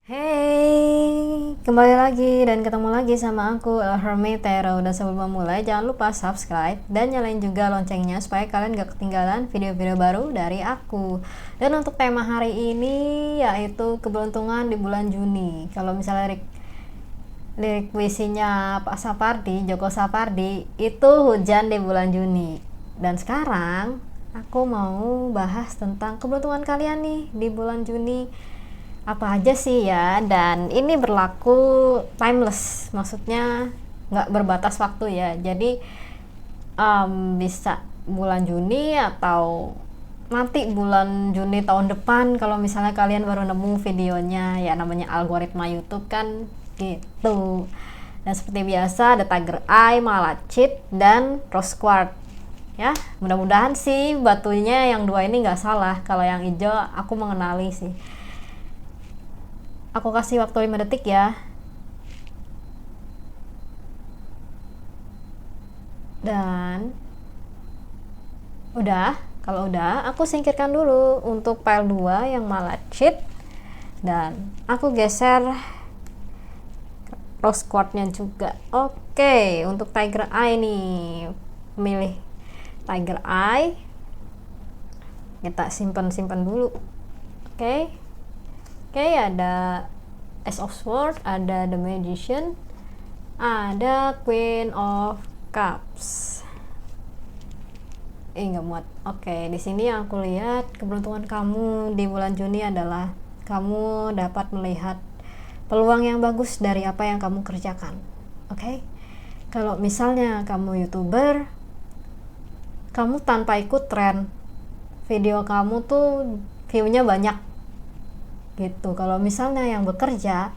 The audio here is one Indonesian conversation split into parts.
Hey, kembali lagi dan ketemu lagi sama aku Hermitero. Dan sebelum memulai, jangan lupa subscribe dan nyalain juga loncengnya supaya kalian gak ketinggalan video-video baru dari aku. Dan untuk tema hari ini yaitu keberuntungan di bulan Juni. Kalau misalnya lirik puisinya Pak Sapardi, Joko Sapardi, itu hujan di bulan Juni. Dan sekarang aku mau bahas tentang keberuntungan kalian nih di bulan Juni apa aja sih ya, dan ini berlaku timeless, maksudnya nggak berbatas waktu ya. Jadi bisa bulan Juni atau nanti bulan Juni tahun depan kalau misalnya kalian baru nemu videonya, ya namanya algoritma YouTube kan gitu. Dan seperti biasa ada Tiger Eye, Malachite, dan Rose Quartz ya. Mudah-mudahan sih batunya yang dua ini nggak salah. Kalau yang hijau aku mengenali sih. Aku kasih waktu 5 detik ya. Dan udah, kalau udah aku singkirkan dulu untuk file 2 yang malachite, dan aku geser rose quartz-nya juga. Oke, untuk Tiger Eye nih, pilih Tiger Eye. Kita simpan dulu. Oke. Oke, ada Ace of Swords, ada The Magician, ada Queen of Cups. Nggak muat. Oke, di sini yang aku lihat keberuntungan kamu di bulan Juni adalah kamu dapat melihat peluang yang bagus dari apa yang kamu kerjakan. Oke, kalau misalnya kamu YouTuber, kamu tanpa ikut tren, video kamu tuh view-nya banyak gitu. Kalau misalnya yang bekerja,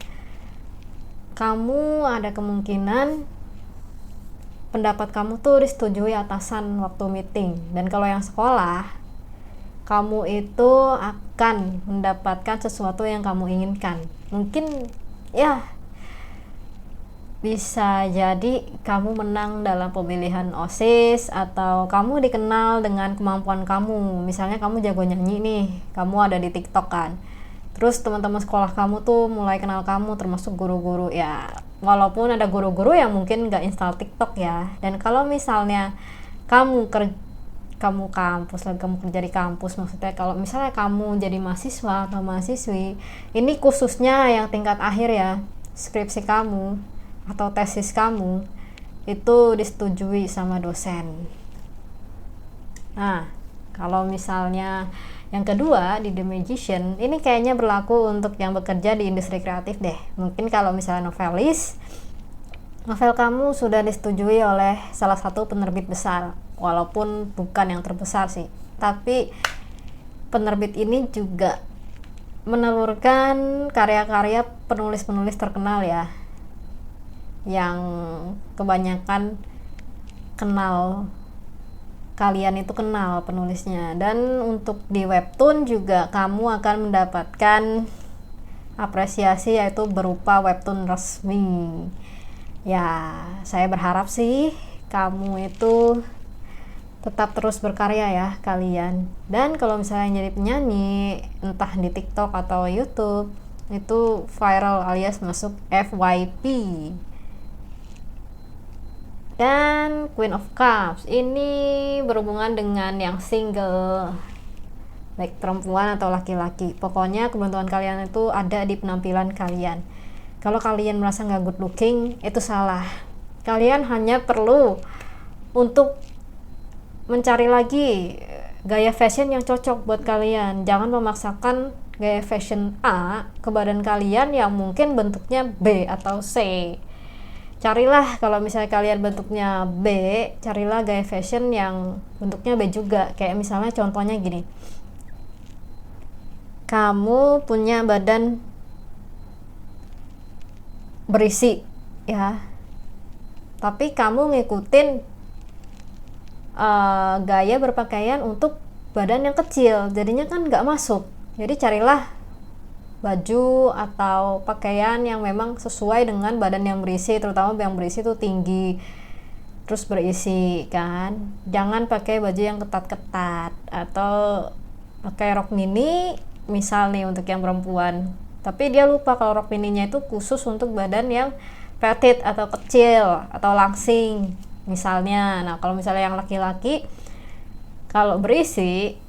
kamu ada kemungkinan pendapat kamu tuh disetujui atasan waktu meeting. Dan kalau yang sekolah, kamu itu akan mendapatkan sesuatu yang kamu inginkan. Mungkin ya bisa jadi kamu menang dalam pemilihan OSIS, atau kamu dikenal dengan kemampuan kamu. Misalnya kamu jago nyanyi nih, kamu ada di TikTok kan, terus teman-teman sekolah kamu tuh mulai kenal kamu, termasuk guru-guru ya. Walaupun ada guru-guru yang mungkin nggak install TikTok ya. Dan kalau misalnya kamu kampus lagi, kamu kerja di kampus, maksudnya kalau misalnya kamu jadi mahasiswa atau mahasiswi, ini khususnya yang tingkat akhir ya, skripsi kamu atau tesis kamu itu disetujui sama dosen. Nah, kalau misalnya yang kedua di The Magician, ini kayaknya berlaku untuk yang bekerja di industri kreatif deh. Mungkin kalau misalnya novelis, novel kamu sudah disetujui oleh salah satu penerbit besar, walaupun bukan yang terbesar sih, tapi penerbit ini juga menelurkan karya-karya penulis-penulis terkenal ya, yang kebanyakan kalian itu kenal penulisnya. Dan untuk di webtoon juga kamu akan mendapatkan apresiasi, yaitu berupa webtoon resmi ya. Saya berharap sih kamu itu tetap terus berkarya ya kalian. Dan kalau misalnya jadi penyanyi, entah di TikTok atau YouTube, itu viral alias masuk FYP. Dan Queen of Cups ini berhubungan dengan yang single, baik perempuan atau laki-laki. Pokoknya keberuntungan kalian itu ada di penampilan kalian. Kalau kalian merasa nggak good looking, itu salah. Kalian hanya perlu untuk mencari lagi gaya fashion yang cocok buat kalian. Jangan memaksakan gaya fashion A ke badan kalian yang mungkin bentuknya B atau C. Carilah, kalau misalnya kalian bentuknya B, carilah gaya fashion yang bentuknya B juga. Kayak misalnya contohnya gini, kamu punya badan berisi ya, tapi kamu ngikutin gaya berpakaian untuk badan yang kecil, jadinya kan nggak masuk. Jadi carilah baju atau pakaian yang memang sesuai dengan badan yang berisi, terutama yang berisi itu tinggi terus berisi kan. Jangan pakai baju yang ketat-ketat atau pakai rok mini misal nih untuk yang perempuan, Tapi dia lupa kalau rok mininya itu khusus untuk badan yang petite atau kecil atau langsing misalnya. Nah kalau misalnya yang laki-laki kalau berisi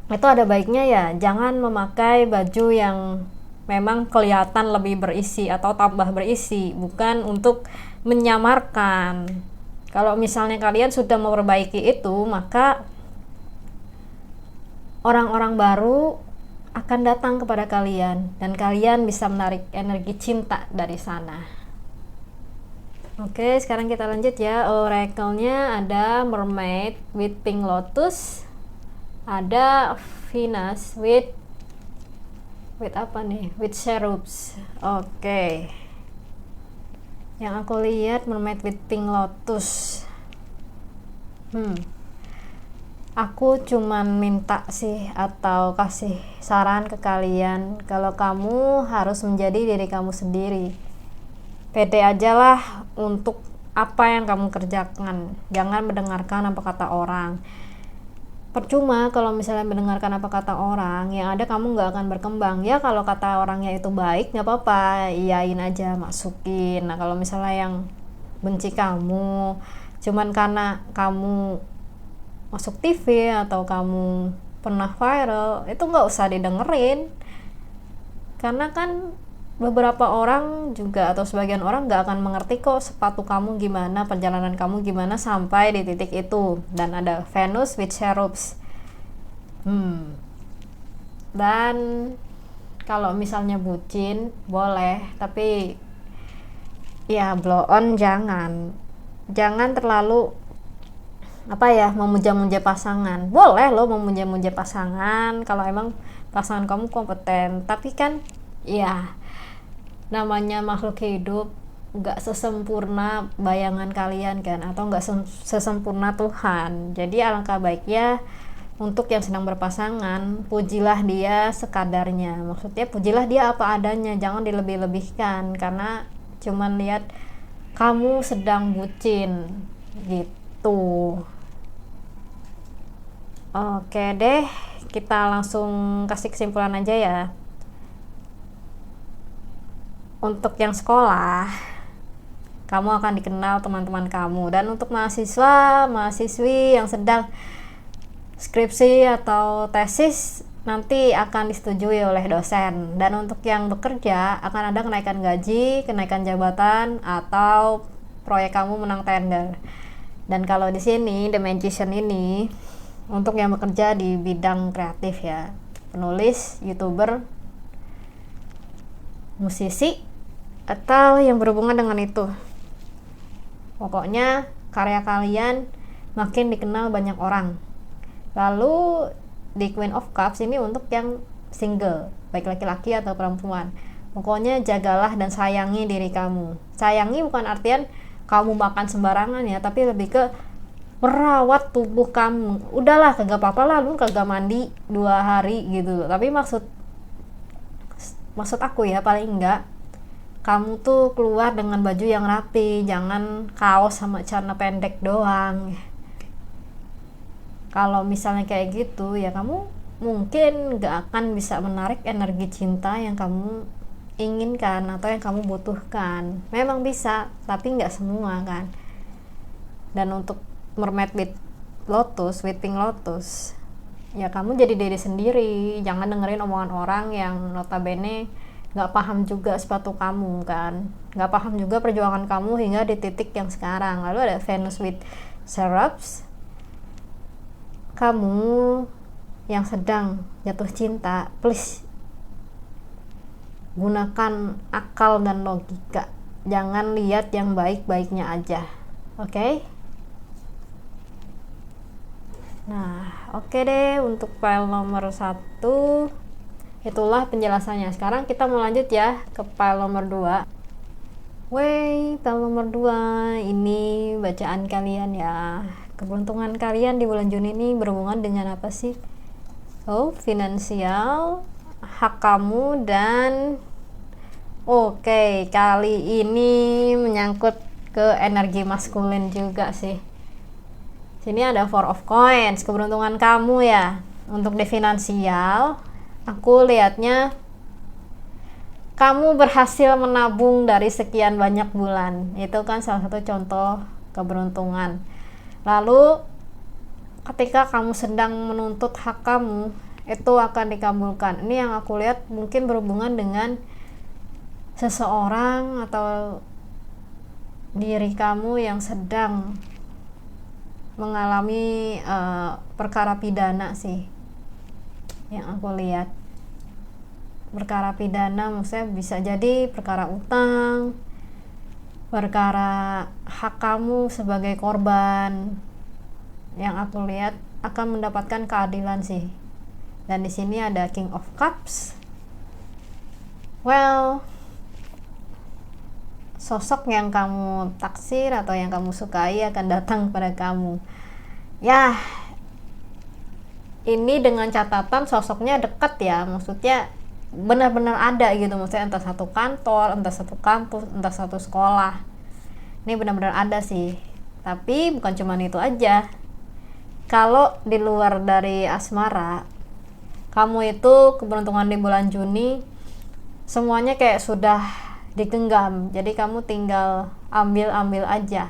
itu ada baiknya ya jangan memakai baju yang memang kelihatan lebih berisi atau tambah berisi, bukan untuk menyamarkan. Kalau misalnya kalian sudah memperbaiki itu, maka orang-orang baru akan datang kepada kalian dan kalian bisa menarik energi cinta dari sana. Oke, sekarang kita lanjut ya. Oracle-nya ada Mermaid with Pink Lotus, ada Venus with apa nih? With Cherubs. Oke. Yang aku lihat Mermaid with Pink Lotus. Aku cuman minta sih atau kasih saran ke kalian kalau kamu harus menjadi diri kamu sendiri. Pede aja lah untuk apa yang kamu kerjakan. Jangan mendengarkan apa kata orang. Percuma kalau misalnya mendengarkan apa kata orang, yang ada kamu nggak akan berkembang. Ya kalau kata orangnya itu baik nggak apa-apa, iyain aja, masukin. Nah kalau misalnya yang benci kamu cuman karena kamu masuk TV atau kamu pernah viral, itu nggak usah didengerin, karena kan beberapa orang juga atau sebagian orang nggak akan mengerti kok sepatu kamu gimana, perjalanan kamu gimana sampai di titik itu. Dan ada Venus with Cherubs. Dan kalau misalnya bucin boleh, tapi ya blow on jangan terlalu memuja-muja pasangan. Boleh lo memuja-muja pasangan kalau emang pasangan kamu kompeten, tapi kan ya namanya makhluk hidup gak sesempurna bayangan kalian kan, atau gak sesempurna Tuhan. Jadi alangkah baiknya untuk yang sedang berpasangan, pujilah dia sekadarnya. Maksudnya pujilah dia apa adanya, jangan dilebih-lebihkan karena cuman lihat kamu sedang bucin gitu. Oke deh, kita langsung kasih kesimpulan aja ya. Untuk yang sekolah, kamu akan dikenal teman-teman kamu. Dan untuk mahasiswi yang sedang skripsi atau tesis, nanti akan disetujui oleh dosen. Dan untuk yang bekerja, akan ada kenaikan gaji, kenaikan jabatan, atau proyek kamu menang tender. Dan kalau di sini The Magician ini untuk yang bekerja di bidang kreatif ya, penulis, YouTuber, musisi, atau yang berhubungan dengan itu. Pokoknya karya kalian makin dikenal banyak orang. Lalu di Queen of Cups ini untuk yang single, baik laki-laki atau perempuan. Pokoknya jagalah dan sayangi diri kamu. Sayangi bukan artian kamu makan sembarangan ya, tapi lebih ke merawat tubuh kamu. Udahlah, kagak apa-apa lah lu kagak mandi 2 hari gitu. Tapi maksud aku ya, paling enggak kamu tuh keluar dengan baju yang rapi, jangan kaos sama celana pendek doang. Kalau misalnya kayak gitu ya kamu mungkin gak akan bisa menarik energi cinta yang kamu inginkan atau yang kamu butuhkan. Memang bisa, tapi gak semua kan. Dan untuk Mermaid with Lotus, with Pink Lotus, ya kamu jadi diri sendiri, jangan dengerin omongan orang yang notabene gak paham juga sepatu kamu kan, gak paham juga perjuangan kamu hingga di titik yang sekarang. Lalu ada Venus with Cherubs, kamu yang sedang jatuh cinta, please gunakan akal dan logika, jangan lihat yang baik-baiknya aja, oke? Nah, oke deh, untuk file nomor 1 itulah penjelasannya. Sekarang kita mau lanjut ya ke file nomor 2. File nomor 2 ini bacaan kalian ya. Keberuntungan kalian di bulan Juni ini berhubungan dengan apa sih? Finansial, hak kamu, dan oke, kali ini menyangkut ke energi maskulin juga sih. Sini ada 4 of Coins, keberuntungan kamu ya. Untuk di finansial, aku lihatnya kamu berhasil menabung dari sekian banyak bulan. Itu kan salah satu contoh keberuntungan. Lalu ketika kamu sedang menuntut hak kamu, itu akan dikabulkan. Ini yang aku lihat mungkin berhubungan dengan seseorang atau diri kamu yang sedang mengalami perkara pidana sih, yang aku lihat. Perkara pidana maksudnya bisa jadi perkara utang, perkara hak kamu sebagai korban, yang aku lihat akan mendapatkan keadilan sih. Dan di sini ada King of Cups. Well, sosok yang kamu taksir atau yang kamu sukai akan datang pada kamu. Ya, ini dengan catatan sosoknya dekat ya, maksudnya benar-benar ada gitu, maksudnya entah satu kantor, entah satu kampus, entah satu sekolah. Ini benar-benar ada sih. Tapi bukan cuma itu aja. Kalau di luar dari asmara, kamu itu keberuntungan di bulan Juni semuanya kayak sudah digenggam, jadi kamu tinggal ambil aja.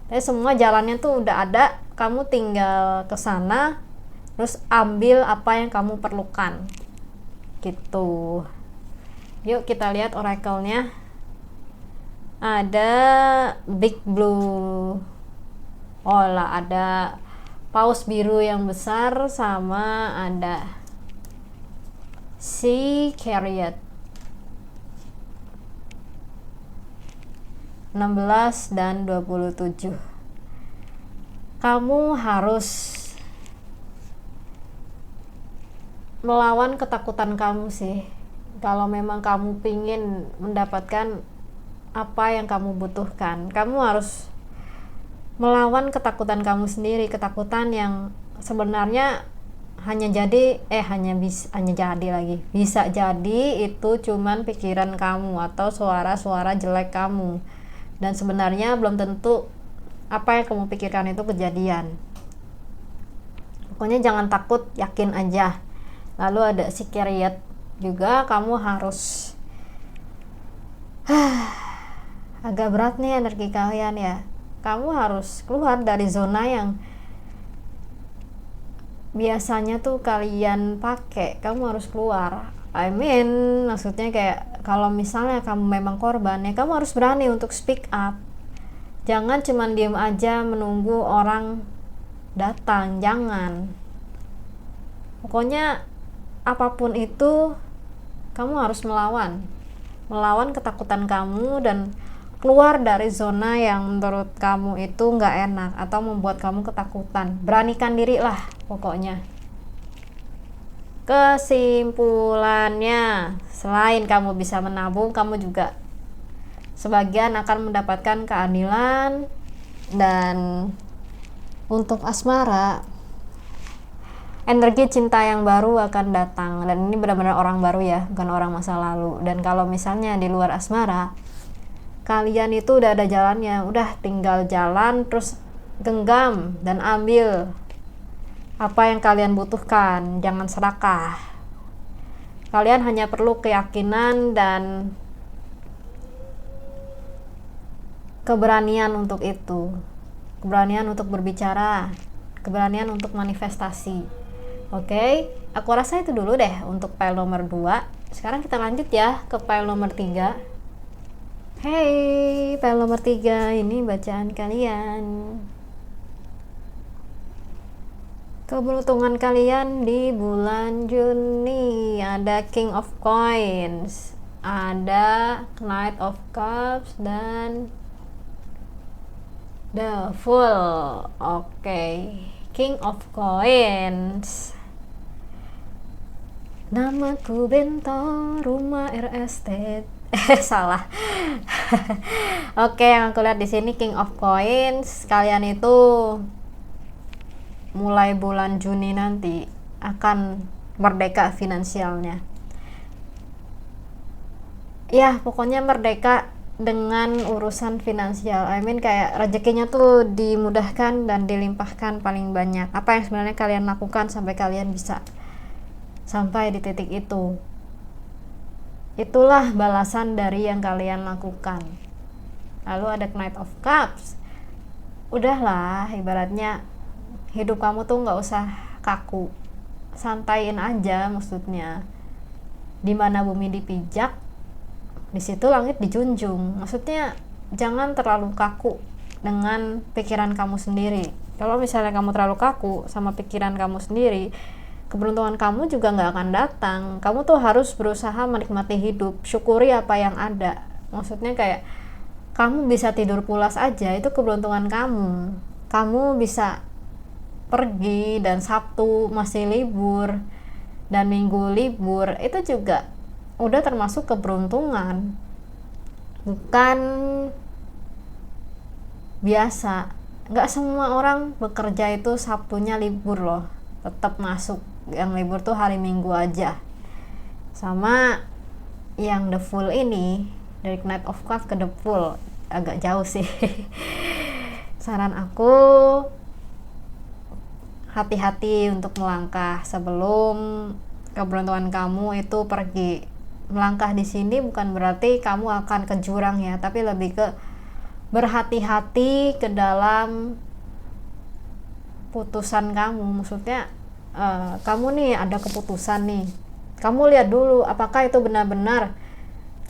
Jadi semua jalannya tuh udah ada, kamu tinggal kesana terus ambil apa yang kamu perlukan gitu. Yuk kita lihat oracle-nya. Ada Big Blue, oh lah, ada paus biru yang besar, sama ada Sea Chariot 16 dan 27. Kamu harus melawan ketakutan kamu sih. Kalau memang kamu pingin mendapatkan apa yang kamu butuhkan, kamu harus melawan ketakutan kamu sendiri. Ketakutan yang sebenarnya bisa jadi itu cuman pikiran kamu atau suara-suara jelek kamu, dan sebenarnya belum tentu apa yang kamu pikirkan itu kejadian. Pokoknya jangan takut, yakin aja. Lalu ada si Chariot juga, kamu harus agak berat nih energi kalian ya. Kamu harus keluar dari zona yang biasanya tuh kalian pakai. Kamu harus keluar. Maksudnya kayak kalau misalnya kamu memang korban ya, kamu harus berani untuk speak up. Jangan cuman diem aja menunggu orang datang, jangan. Pokoknya apapun itu kamu harus melawan ketakutan kamu dan keluar dari zona yang menurut kamu itu nggak enak atau membuat kamu ketakutan. Beranikan diri lah pokoknya. Kesimpulannya, selain kamu bisa menabung, kamu juga sebagian akan mendapatkan keadilan. Dan untuk asmara, energi cinta yang baru akan datang, dan ini benar-benar orang baru ya, bukan orang masa lalu. Dan kalau misalnya di luar asmara, kalian itu udah ada jalannya, udah tinggal jalan terus genggam dan ambil apa yang kalian butuhkan. Jangan serakah. Kalian hanya perlu keyakinan dan keberanian untuk itu, keberanian untuk berbicara, keberanian untuk manifestasi. Oke, aku rasa itu dulu deh untuk file nomor 2. Sekarang kita lanjut ya ke file nomor 3. Hey, file nomor 3, ini bacaan kalian. Keberuntungan kalian di bulan Juni. Ada King of Coins, ada Knight of Cups, dan The Fool. Oke, King of Coins. Namaku Bento, rumah real estate. Salah. Oke, yang aku lihat di sini King of Coins, kalian itu mulai bulan Juni nanti akan merdeka finansialnya. Ya, pokoknya merdeka dengan urusan finansial. Kayak rezekinya tuh dimudahkan dan dilimpahkan paling banyak. Apa yang sebenarnya kalian lakukan sampai kalian bisa sampai di titik itu. itulah balasan dari yang kalian lakukan. Lalu ada Knight of Cups. Udahlah, ibaratnya hidup kamu tuh nggak usah kaku, santaiin aja. Maksudnya dimana bumi dipijak, di situ langit dijunjung. Maksudnya jangan terlalu kaku dengan pikiran kamu sendiri. Kalau misalnya kamu terlalu kaku sama pikiran kamu sendiri, keberuntungan kamu juga nggak akan datang. Kamu tuh harus berusaha menikmati hidup, syukuri apa yang ada. Maksudnya kayak kamu bisa tidur pulas aja, itu keberuntungan kamu. Kamu bisa pergi dan Sabtu masih libur dan Minggu libur, itu juga udah termasuk keberuntungan. Bukan biasa, nggak semua orang bekerja itu Sabtunya libur loh, tetap masuk. Yang libur tuh hari Minggu aja. Sama yang the full ini, dari Knight of Cups ke the full agak jauh sih. Saran aku, hati-hati untuk melangkah sebelum keberuntungan kamu itu pergi. Melangkah di sini bukan berarti kamu akan ke jurang ya, tapi lebih ke berhati-hati ke dalam putusan kamu. Maksudnya kamu nih ada keputusan nih, kamu lihat dulu apakah itu benar-benar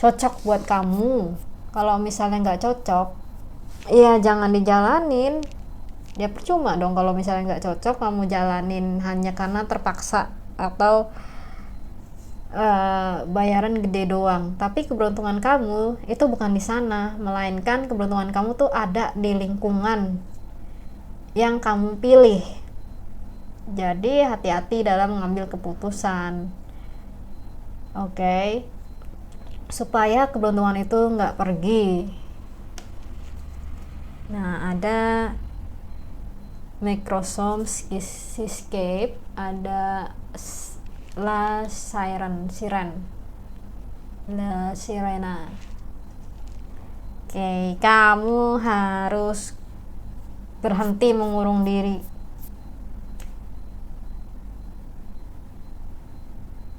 cocok buat kamu. Kalau misalnya nggak cocok, ya jangan dijalanin. Ya percuma dong kalau misalnya nggak cocok kamu jalanin hanya karena terpaksa atau bayaran gede doang. Tapi keberuntungan kamu itu bukan di sana, melainkan keberuntungan kamu tuh ada di lingkungan yang kamu pilih. Jadi hati-hati dalam mengambil keputusan, oke? Supaya keberuntungan itu nggak pergi. Nah, ada Microsoft Seascape, ada La Sirena. Oke, kamu harus berhenti mengurung diri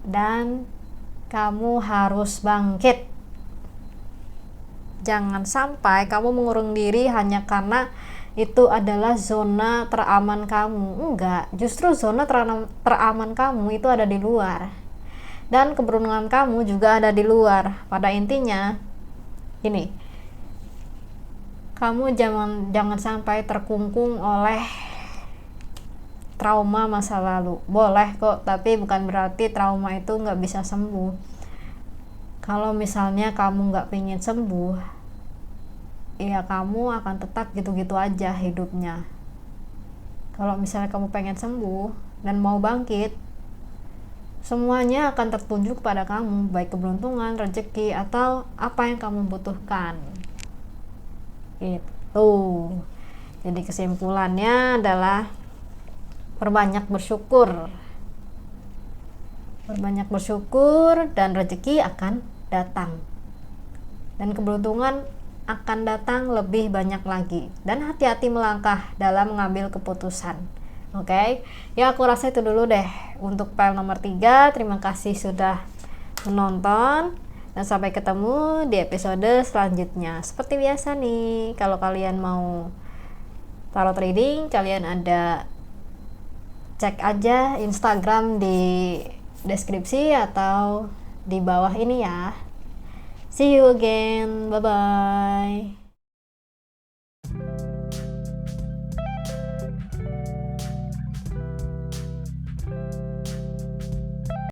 dan kamu harus bangkit. Jangan sampai kamu mengurung diri hanya karena itu adalah zona teraman kamu. Enggak, justru zona teraman kamu itu ada di luar. Dan keberuntungan kamu juga ada di luar. Pada intinya, gini, kamu jangan sampai terkungkung oleh trauma masa lalu. Boleh kok, tapi bukan berarti trauma itu nggak bisa sembuh. Kalau misalnya kamu nggak pengen sembuh, ya kamu akan tetap gitu-gitu aja hidupnya. Kalau misalnya kamu pengen sembuh dan mau bangkit, semuanya akan tertunjuk pada kamu, baik keberuntungan, rezeki, atau apa yang kamu butuhkan. Gitu. Jadi kesimpulannya adalah perbanyak bersyukur dan rezeki akan datang, dan keberuntungan akan datang lebih banyak lagi. Dan hati-hati melangkah dalam mengambil keputusan. Oke, ya aku rasa itu dulu deh untuk file nomor 3. Terima kasih sudah menonton dan sampai ketemu di episode selanjutnya. Seperti biasa nih, kalau kalian mau tarot reading, kalian ada cek aja Instagram di deskripsi atau di bawah ini ya. See you again, bye bye.